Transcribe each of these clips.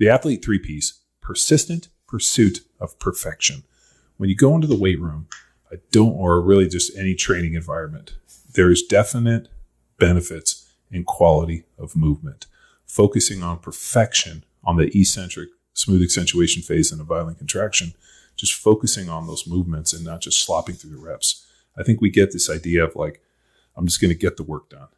The athlete 3 Ps: persistent pursuit of perfection. When you go into the weight room, or really just any training environment, there is definite benefits in quality of movement. Focusing on perfection on the eccentric, smooth accentuation phase and a violent contraction, just focusing on those movements and not just slopping through the reps. I think we get this idea of like, I'm just going to get the work done.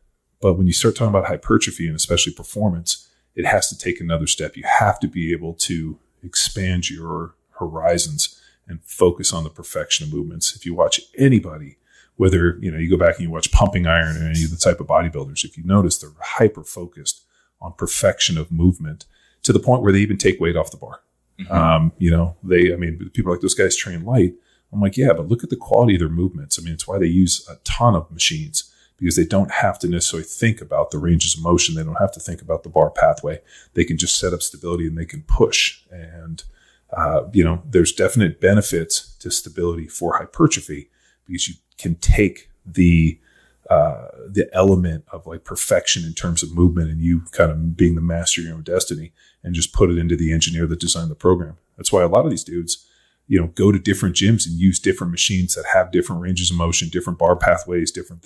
But when you start talking about hypertrophy and especially performance, it has to take another step. You have to be able to expand your horizons and focus on the perfection of movements. If you watch anybody, whether you go back and you watch Pumping Iron or any of the type of bodybuilders, if you notice, they're hyper focused on perfection of movement to the point where they even take weight off the bar. Mm-hmm. People are like, those guys train light. I'm like, yeah, but look at the quality of their movements. It's why they use a ton of machines, because they don't have to necessarily think about the ranges of motion. They don't have to think about the bar pathway. They can just set up stability and they can push. And, there's definite benefits to stability for hypertrophy, because you can take the element of like perfection in terms of movement and you kind of being the master of your own destiny and just put it into the engineer that designed the program. That's why a lot of these dudes, go to different gyms and use different machines that have different ranges of motion, different bar pathways, different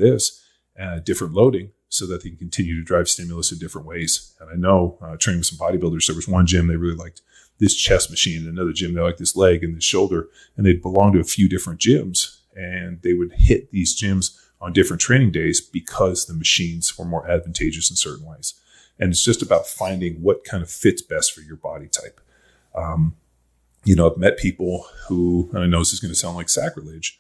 different loading, so that they can continue to drive stimulus in different ways. And I know training with some bodybuilders, there was one gym they really liked this chest machine, and another gym they liked this leg and this shoulder, and they'd belong to a few different gyms, and they would hit these gyms on different training days because the machines were more advantageous in certain ways. And it's just about finding what kind of fits best for your body type. I've met people who, and I know this is going to sound like sacrilege,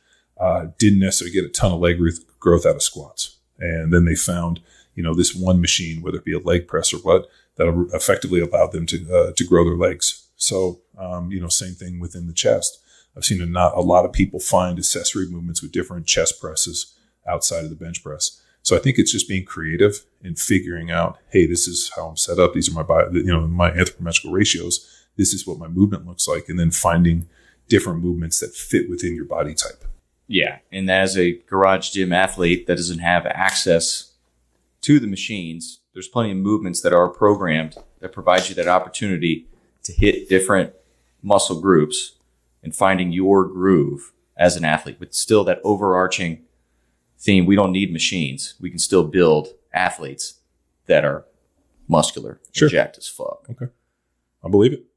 didn't necessarily get a ton of leg growth out of squats. And then they found, this one machine, whether it be a leg press or what, that effectively allowed them to grow their legs. So, same thing within the chest. I've seen a lot of people find accessory movements with different chest presses outside of the bench press. So I think it's just being creative and figuring out, hey, this is how I'm set up. These are my anthropometrical ratios. This is what my movement looks like. And then finding different movements that fit within your body type. Yeah. And as a garage gym athlete that doesn't have access to the machines, there's plenty of movements that are programmed that provide you that opportunity to hit different muscle groups and finding your groove as an athlete. But still that overarching theme, we don't need machines. We can still build athletes that are muscular, sure, jacked as fuck. Okay. I believe it.